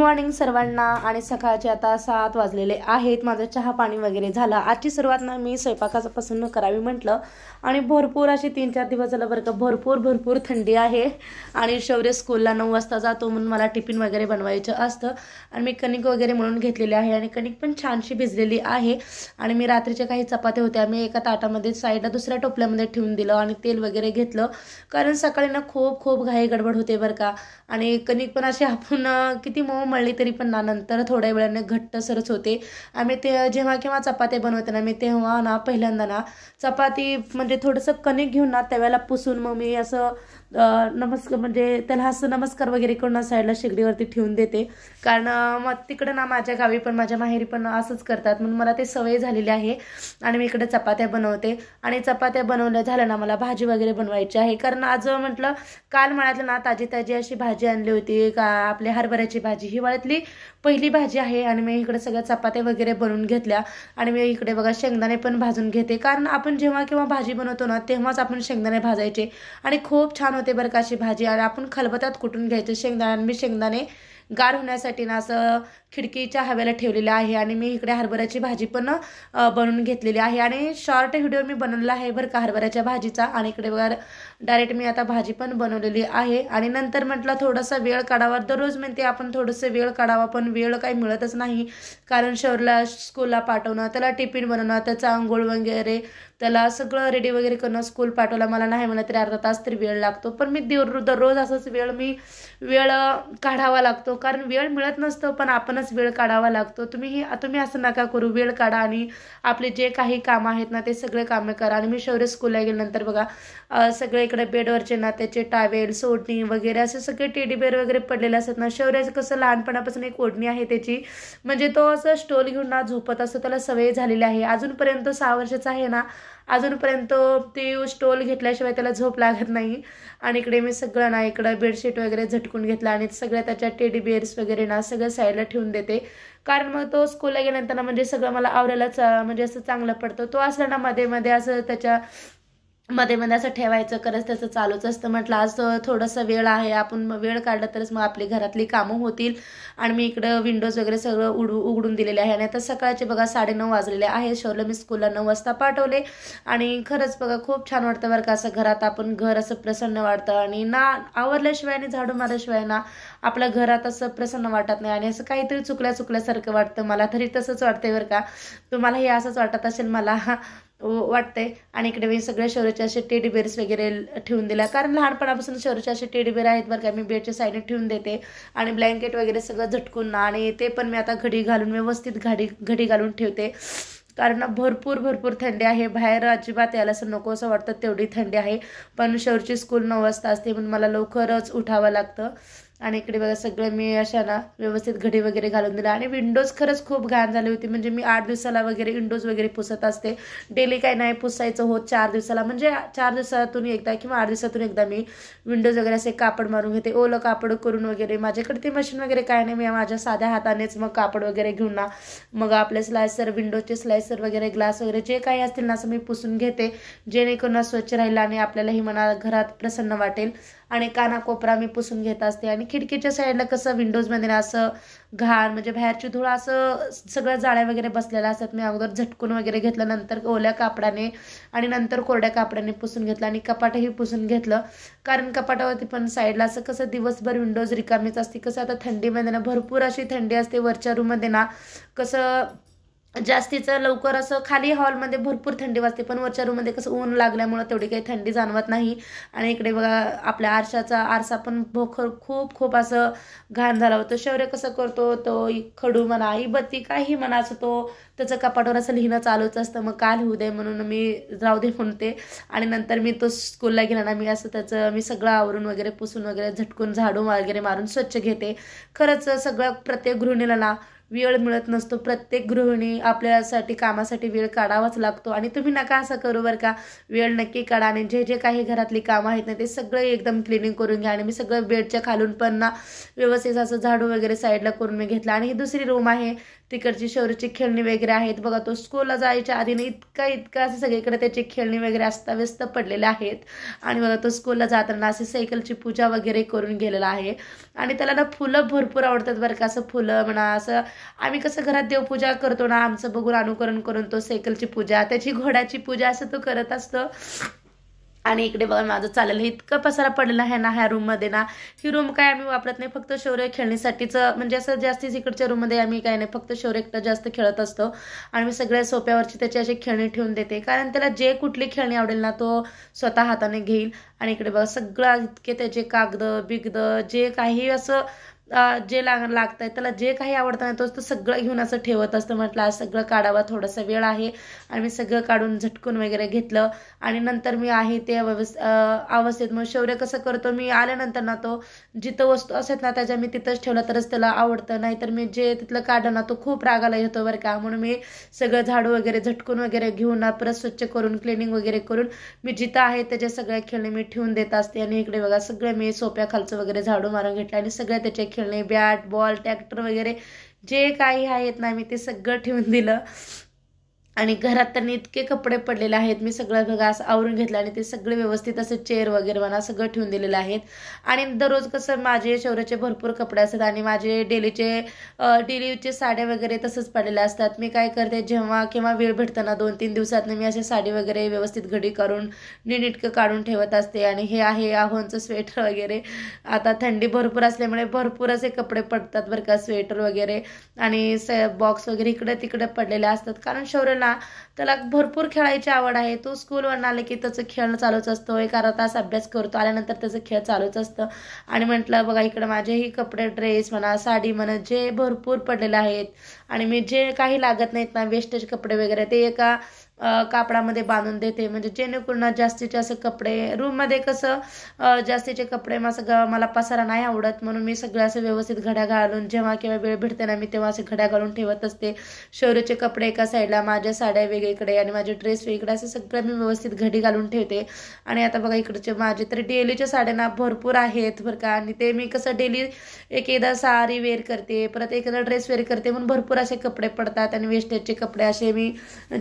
Morning सर्वांना। आणि सकाळचे आता 7 वाजलेले आहेत। माझं चहा पाणी वगैरे झालं। आजची सुरुवात ना मी स्वयंपाकापासून करावी म्हटलं आणि भरपूर अशी 3-4 दिवस झालं बरं का भरपूर थंडी आहे। आणि शौर्य स्कूलला 9 वाजता जातो म्हणून मला टिफिन वगैरे बनवायचं असतं आणि मी कणिक वगैरे मळून घेतलेली आहे आणि कणिक पण छानशी भिजलेली आहे। आणि मी रात्रीच्या काही चपात्या होत्या मी एका ताटामध्ये साईडला दुसऱ्या टोपल्यामध्ये ठेवून दिलं आणि तेल वगैरे घेतलं, कारण सकाळी ना खूप घाई गडबड होते बरं का। आणि कणिक पण अशी आपण किती मऊ मळली तरी पण ना नंतर थोड्या वेळाने घट्ट सरच होते। आम्ही ते जेव्हा केव्हा चपात्या बनवते ना मी तेव्हा ना पहिल्यांदा ना चपाती म्हणजे थोडंसं कणिक घेऊन ना तव्याला पुसून मग मी असं नमस्कार म्हणजे त्याला असं नमस्कार वगैरे करून साईडला शेगडीवरती ठेवून देते, कारण मग तिकडे ना माझ्या गावी पण माझ्या माहेरी पण असंच करतात म्हणून मला ते सवय झालेली आहे। आणि मी इकडे चपात्या बनवते आणि चपात्या बनवल्या झाल्या ना मला भाजी वगैरे बनवायची आहे, कारण आज म्हटलं काल मळ्यातलं ना ताजी अशी भाजी आणली होती का आपल्या हरभऱ्याची भाजी, हिवाळ्यातली पहिली भाजी आहे। आणि मी इकडे सगळ्या चपात्या वगैरे बनवून घेतल्या आणि मी इकडे बघा शेंगदाणे पण भाजून घेते, कारण आपण जेव्हा केव्हा भाजी बनवतो ना तेव्हाच आपण शेंगदाणे भाजायचे आणि खूप छान होते बरं का अशी भाजी। आणि आपण खलबत्यात कुटून घ्यायचे शेंगदाणे, मी शेंगदाणे गार होण्यासाठी ना असं खिडकीच्या हवेला ठेवलेलं आहे। आणि मी इकडे हरभऱ्याची भाजी पण बनवून घेतलेली आहे आणि शॉर्ट व्हिडिओ मी बनवला आहे बरं का हरभऱ्याच्या भाजीचा। आणि इकडे बघा डायरेक्ट मी आता भाजी पण बनवलेली आहे। आणि नंतर म्हटलं थोडासा वेळ काढावा, दररोज म्हणते आपण थोडंसं वेळ काढावा पण वेळ काही मिळतच नाही, कारण शौर्यला स्कूलला पाठवणं, त्याला टिफिन बनवणं, त्याचं आंघोळ वगैरे, त्याला सगळं रेडी वगैरे करणं, स्कूल पाठवलं मला नाही म्हणलं तरी अर्धा तास तरी वेळ लागतो, पण मी दररोज असंच वेळ काढावा लागतो, कारण वेळ मिळत नसतो पण आपणच वेळ काढावा लागतो। तुम्ही असं नका करू, वेळ काढा आणि आपले जे काही कामं आहेत ना ते सगळे कामं करा। आणि मी शौर्य स्कूलला गेल्यानंतर बघा सगळे इकडे बेडवरचे ना त्याचे टावेल सोडणी वगैरे असे सगळे टेडी बेअर वगैरे पडलेले असतात ना। शौर्याचं कसं लहानपणापासून एक ओढणी आहे त्याची, म्हणजे तो असं स्टोल घेऊन ना झोपत असतो, त्याला सवय झालेली आहे। अजूनपर्यंत 6 वर्षाचा आहे ना, अजूनपर्यंत ते स्टोल घेतल्याशिवाय त्याला झोप लागत नाही। आणि इकडे मी सगळं ना इकडं बेडशीट वगैरे झटकून घेतलं आणि सगळ्या त्याच्या टेडी बेअर्स वगैरे ना सगळं साईडला ठेवून देते, कारण मग तो स्कूलला गेल्यानंतर ना म्हणजे सगळं मला आवरायलाच म्हणजे असं चांगलं पडतं। तो असला ना मध्ये असं त्याच्या मध्ये असं ठेवायचं खरंच त्याचं चालूच असतं। म्हटलं आज थोडासा वेळ आहे, आपण वेळ काढला तरच मग आपली घरातली कामं होतील। आणि मी इकडं विंडोज वगैरे सगळं उघडून दिलेले आहे। आणि आता सकाळचे बघा 9:30 वाजलेले आहे। शौर्यला मी स्कूलला 9 वाजता पाठवले आणि खरंच बघा खूप छान वाटतं बरं का असं घरात आपण घर असं प्रसन्न वाटतं। आणि ना आवरल्याशिवाय आणि झाडू मारल्याशिवाय ना आपल्या घरात असं प्रसन्न वाटत नाही आणि असं काहीतरी चुकल्यासारखं वाटतं, मला तरी तसंच वाटतंय बरं का। तुम्हालाही असंच वाटत असेल मला वाटतंय। आणि इकडे मी सगळे शौर्याचे असे टेडी बेअर्स वगैरे ठेवून दिल्या, कारण लहानपणापासून शौर्याचे असे टेडी बेअर आहेत बरं का, मी बेडच्या साईडने ठेवून देते आणि ब्लँकेट वगैरे सगळं झटकून ना आणि ते पण मी आता घडी घालून व्यवस्थित घडी घालून ठेवते, कारण भरपूर थंडी आहे बाहेर, अजिबात यायला असं नको असं वाटतं तेवढी थंडी आहे। पण शौर्यची स्कूल 9 वाजता असते म्हणून मला लवकरच उठावं लागतं। आणि इकडे बघा सगळं मी अशा ना व्यवस्थित घडी वगैरे घालून दिला। आणि विंडोज खरंच खूप घाण झाली होती, म्हणजे मी 8 दिवसाला वगैरे विंडोज वगैरे पुसत असते, डेली काही नाही पुसायचं होत, 4 दिवसाला म्हणजे 4 दिवसातून एकदा किंवा 8 दिवसातून एकदा मी विंडोज वगैरे असे कापड मारून घेते, ओलं कापड करून वगैरे। माझ्याकडे ते मशीन वगैरे काय नाही, मी माझ्या साध्या हातानेच मग कापड वगैरे घेऊन ना मग आपले स्लायसर, विंडोजचे स्लायसर वगैरे, ग्लास वगैरे जे काही असतील ना असं मी पुसून घेते, जेणेकरून स्वच्छ राहील आणि आपल्यालाही मना घरात प्रसन्न वाटेल। आणि कानाकोपरा मी पुसून घेत असते। आणि खिडकीच्या साईडला कसं विंडोजमध्ये ना असं घाण म्हणजे बाहेरची धूळ असं सगळ्या जाळ्या वगैरे बसलेल्या असतात, मी अगोदर झटकून वगैरे घेतलं, नंतर ओल्या कापडाने आणि नंतर कोरड्या कापडाने पुसून घेतलं आणि कपाटही पुसून घेतलं, कारण कपाटावरती पण साईडला असं कसं दिवसभर विंडोज रिकामीच असते, कसं आता थंडीमध्ये ना भरपूर अशी थंडी असते, वरच्या रूममध्ये ना कसं जास्तीचं लवकर असं खाली हॉलमध्ये भरपूर थंडी वाजते, पण वरच्या रूममध्ये कसं ऊन लागल्यामुळे तेवढी काही थंडी जाणवत नाही। आणि इकडे बघा आपल्या आरसा पण खूप असं घाण झाला होतं। शौर्य कसं करतो, तो खडू म्हणा बत्ती काही म्हणा असं तो त्याचं कपाटावर असं लिहिणं चालूच असतं, मग काल होऊ दे म्हणून मी राहू दे म्हणते। आणि नंतर मी तो स्कूलला गेला ना मी असं त्याचं मी सगळं आवरून वगैरे पुसून वगैरे झटकून झाडू वगैरे मारून स्वच्छ घेते। खरंच सगळं प्रत्येक गृहिणीला ना वेळ मिळत नसतो, प्रत्येक गृहिणी आपल्यासाठी कामासाठी वेळ काढावाच लागतो। आणि तुम्ही नका असं करू बरं का, वेळ नक्की काढा आणि जे काही घरातली कामं आहेत ना ते सगळं एकदम क्लिनिंग करून घ्या। आणि मी सगळं बेडच्या खालून पण ना व्यवस्थित असं झाडू वगैरे साईडला करून मी घेतला। आणि ही दुसरी रूम आहे तिकडची शौर्यची खेळणी वगैरे आहेत बघा. तो स्कूलला जायच्या आधीने इतका असं सगळीकडे त्याची खेळणी वगैरे अस्ताव्यस्त पडलेले आहेत. आणि बघा तो स्कूलला जाताना असे सायकलची पूजा वगैरे करून गेलेला आहे. आणि त्याला ना फुलं भरपूर आवडतात बरं का. असं फुलं म्हणा, असं आम्ही कसं घरात देवपूजा करतो ना, आमचं बघून अनुकरण करून तो सायकलची पूजा, त्याची घोड्याची पूजा असं तो करत असतो. आणि इकडे बघा माझं चाललेलं इतकं पसारा पडलेला आहे ना ह्या रूममध्ये ना. ही रूम काय आम्ही वापरत नाही, फक्त शौर्य खेळण्यासाठीच. म्हणजे असं जास्तीच इकडच्या रूममध्ये आम्ही काय नाही, फक्त शौर्य एकटं जास्त खेळत असतो. आणि मी सगळ्या सोप्यावरची त्याची अशी खेळणी ठेवून देते, कारण त्याला जे कुठली खेळणी आवडेल ना तो स्वतः हाताने घेईल. आणि इकडे बघा सगळं इतके त्याचे कागद बिगद जे काही असं जे लागतंय त्याला, जे काही आवडतं ना तो सगळं घेऊन असं ठेवत असतं. म्हटलं आज सगळं काढावं, थोडासा वेळ आहे. आणि मी सगळं काढून झटकून वगैरे घेतलं. आणि नंतर मी आहे ते अवस्थेत मग शौर्य कसं करतो, मी आल्यानंतर ना तो जिथं वस्तू असत ना त्याच्या मी तिथंच ठेवलं तरच त्याला आवडतं. नाहीतर मी जे तिथलं काढलं ना तो खूप रागाला येतो बरं का. म्हणून मी सगळं झाडू वगैरे झटकून वगैरे घेऊन ना परत स्वच्छ करून क्लिनिंग वगैरे करून मी जिथं आहे त्याच्या सगळ्या खेळणे मी ठेवून देत असते. आणि इकडे बघा सगळं मी सोप्या खालचं वगैरे झाडू मारून घेतलं आणि सगळ्या त्याचे खेळणे, बॅट बॉल ट्रॅक्टर वगैरे जे काही आहेत ना मी ते सगळं ठेवून दिलं. आणि घरात त्यांनी इतके कपडे पडलेले आहेत, मी सगळं बघा असं आवरून घेतलं आणि ते सगळे व्यवस्थित असं चेअर वगैरे म्हणा सगळं ठेवून दिलेलं आहेत. आणि दररोज कसं माझे शौर्याचे भरपूर कपडे असतात आणि माझे डेलीचे साड्या वगैरे तसंच पडलेल्या असतात. मी काय करते, जेव्हा केव्हा वेळ भेटतं ना 2-3 दिवसात मी असे साडी वगैरे व्यवस्थित घडी करून नीटकं काढून ठेवत असते. आणि हे आहे आहोंचं स्वेटर वगैरे. आता थंडी भरपूर असल्यामुळे भरपूर असे कपडे पडतात बरं का, स्वेटर वगैरे. आणि बॉक्स वगैरे इकडे तिकडे पडलेले असतात, कारण शौर्यला त्याला भरपूर खेळायची आवड आहे. तो स्कूलवरून आले की त्याचं खेळणं चालूच असतं, 1 अर्धा तास अभ्यास करतो, आल्यानंतर त्याचं खेळ चालूच असतं. आणि म्हटलं बघा इकडे माझेही कपडे, ड्रेस म्हणा, साडी म्हणा जे भरपूर पडलेले आहेत. आणि मी जे काही लागत नाहीत ना वेस्टेज कपडे वगैरे ते एका कापडामध्ये बांधून देते, म्हणजे जेणेकरून जास्तीचे असे कपडे रूममध्ये कसं जास्तीचे कपडे मला पसारा नाही आवडत. म्हणून मी सगळं असं व्यवस्थित घड्या घालून जेव्हा केव्हा वेळ भेटते ना मी तेव्हा असे घड्या घालून ठेवत असते. शौर्यचे कपडे एका साईडला, माझ्या साड्या वेगळीकडे आणि माझे ड्रेस वेगळे, असं सगळं मी व्यवस्थित घडी घालून ठेवते. आणि आता बघा इकडचे माझे तर डेलीच्या साड्या ना भरपूर आहेत बरं का. आणि ते मी कसं डेली एकदा साडी वेअर करते, परत एकदा ड्रेस वेअर करते, म्हणून भरपूर असे कपडे पडतात. आणि वेस्टेजचे कपडे असे मी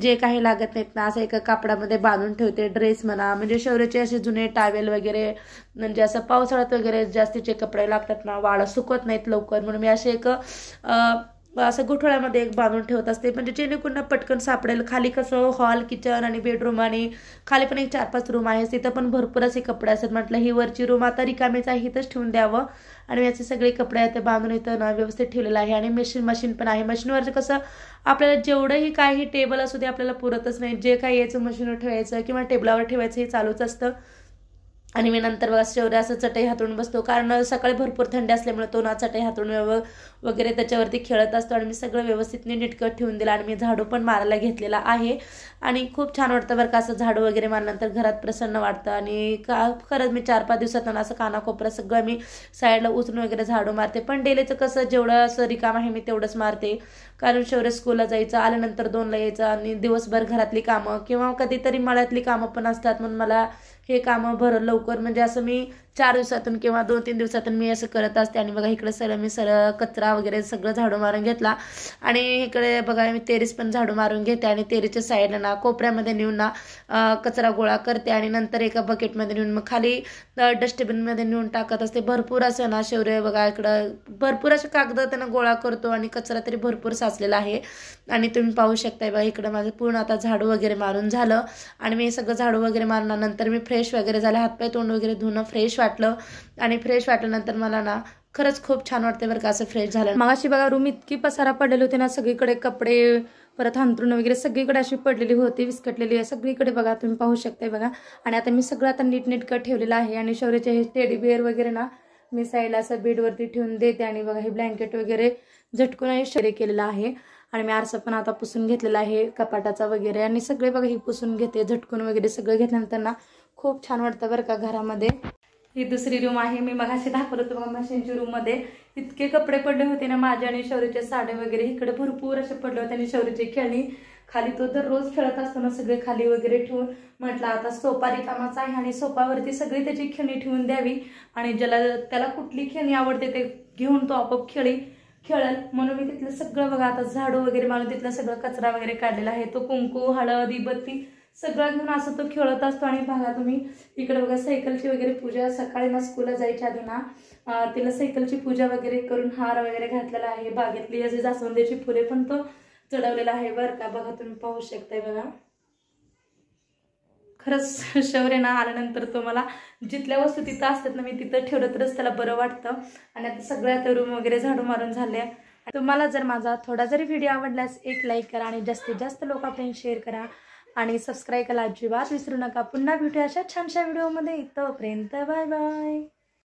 जे काही लागत नाहीत ना असं एका कापडामध्ये बांधून ठेवते. ड्रेस म्हणा, म्हणजे शौर्याचे असे जुने टावेल वगैरे, म्हणजे असं पावसाळ्यात वगैरे जास्तीचे कपडे लागतात ना, वाळा सुकत नाहीत लवकर, म्हणून मी असे असं गुठळ्यामध्ये एक बांधून ठेवत असते, म्हणजे जेणेकरून पटकन सापडेल. खाली कसं हॉल, किचन आणि बेडरूम आणि खाली पण एक 4-5 रूम आहे, तिथं पण भरपूर असे कपडे असतात. म्हटलं ही वरची रूम आता रिकामीच आहे, इथंच ठेवून द्यावं. आणि याचे सगळे कपडे ते बांधून इथं ना व्यवस्थित ठेवलेलं आहे. आणि मशीन पण आहे. मशीनवरचं कसं आपल्याला जेवढंही काही टेबल असू दे आपल्याला पुरतच नाही, जे काही यायचं मशीनवर ठेवायचं किंवा टेबलावर ठेवायचं हे चालूच असतं. आणि मी नंतर बघा शौर्य असं चटई हातरून बसतो, कारण सकाळी भरपूर थंडी असल्यामुळे तो ना चटई हातरून वगैरे त्याच्यावरती खेळत असतो. आणि मी सगळं व्यवस्थित नीटकं ठेवून दिलं. आणि मी झाडू पण मारायला घेतलेला आहे. आणि खूप छान वाटतं बरं का असं झाडू वगैरे मारल्यानंतर, घरात प्रसन्न वाटतं. आणि खरंच मी 4-5 दिवसात असं कानाकोपऱ्यात सगळं मी साईडला उचलून वगैरे झाडू मारते. पण डेलीचं कसं जेवढं असं रिकाम आहे मी तेवढंच मारते, कारण शौर्य स्कूलला जायचं, आल्यानंतर 2ला यायचं आणि दिवसभर घरातली कामं किंवा कधीतरी मळ्यातली कामं पण असतात. म्हणून मला हे कामं लवकर म्हणजे असं मी 4 दिवसातून किंवा 2-3 दिवसातून मी असं करत असते. आणि बघा इकडे मी कचरा वगैरे सगळं झाडू मारून घेतला. आणि इकडे बघा मी टेरेस पण झाडू मारून घेते. आणि टेरेसच्या साईडला ना कोपऱ्यामध्ये नेऊन ना कचरा गोळा करते. आणि नंतर एका बकेटमध्ये नेऊन मग खाली डस्टबिनमध्ये नेऊन टाकत असते. भरपूर असं ना शौर्य बघा इकडं भरपूर असे कागद त्यांना गोळा करतो आणि कचरा तरी भरपूर साचलेला आहे. आणि तुम्ही पाहू शकताय बघा इकडं माझं पूर्ण आता झाडू वगैरे मारून झालं. आणि मी सगळं झाडू वगैरे मारल्यानंतर मी फ्रेश वगैरे झाले, हातपाय तोंड वगैरे धुणं फ्रेश वाटलं. आणि फ्रेश वाटल्यानंतर मला ना खरंच खूप छान वाटते बरं का असं फ्रेश झालं. मग अशी बघा रूम इतकी पसारा पडलेली होती ना, सगळीकडे कपडे परत अंथरुण वगैरे सगळीकडे अशी पडलेली होती, विस्कटलेली आहे सगळीकडे बघा, तुम्ही पाहू शकताय बघा. आणि आता मी सगळं आता नीटनेटकं ठेवलेलं आहे. आणि शौर्याचे हे टेडी बिअर वगैरे ना मी साईडला असं बेडवरती ठेवून देते. आणि बघा हे ब्लँकेट वगैरे झटकून शौर्य केलेलं आहे. आणि मी आरसा पण आता पुसून घेतलेला आहे कपाटाचा वगैरे. आणि सगळे बघा हे पुसून घेते झटकून वगैरे सगळं घेतल्यानंतर ना खूप छान वाटतं बरं का घरामध्ये. ही दुसरी रूम आहे, मी मगाशी दाखवत होतो बघा मशीनची रूम मध्ये इतके कपडे पडले होते ना माझे आणि शौर्याचे साडे वगैरे इकडे भरपूर असे पडले होते. आणि शौर्याची खेळणी खाली तो दररोज खेळत असतो ना सगळे खाली वगैरे ठेवून म्हटलं आता सोपा रिकामाचा आहे आणि सोपावरती सगळी त्याची खेळणी ठेवून द्यावी. आणि त्याला कुठली खेळणी आवडते ते घेऊन तो आपोआप खेळल म्हणून मी तिथलं सगळं बघा आता झाडू वगैरे मारून तिथलं सगळं कचरा वगैरे काढलेला आहे. तो कुंकू, हळद, दिबत्ती सगळं घेऊन असं तो खेळत असतो. आणि बघा तुम्ही इकडे बघा सायकलची वगैरे पूजा सकाळी ना स्कूलला जायच्या आधी ना तिला सायकलची पूजा वगैरे करून हार वगैरे घातलेला आहे. बागेतली अशी जास्वंदीची फुले पण तो चढवलेला आहे बरं का. बघा तुम्ही पाहू शकताय बघा. खरंच शौर्य ना आल्यानंतर तो मला जिथल्या वस्तू तिथं असतात ना मी तिथं ठेवलं तरच त्याला बरं वाटतं. आणि आता सगळ्यात रूम वगैरे झाडू मारून झाले. तुम्हाला जर माझा थोडा जरी व्हिडिओ आवडल्यास एक लाईक करा आणि जास्तीत जास्त लोकांपर्यंत शेअर करा आणि सबस्क्राईब करायला अजिबात विसरू नका. पुन्हा भेटूया अशा छानशा व्हिडिओमध्ये. तोपर्यंत बाय बाय.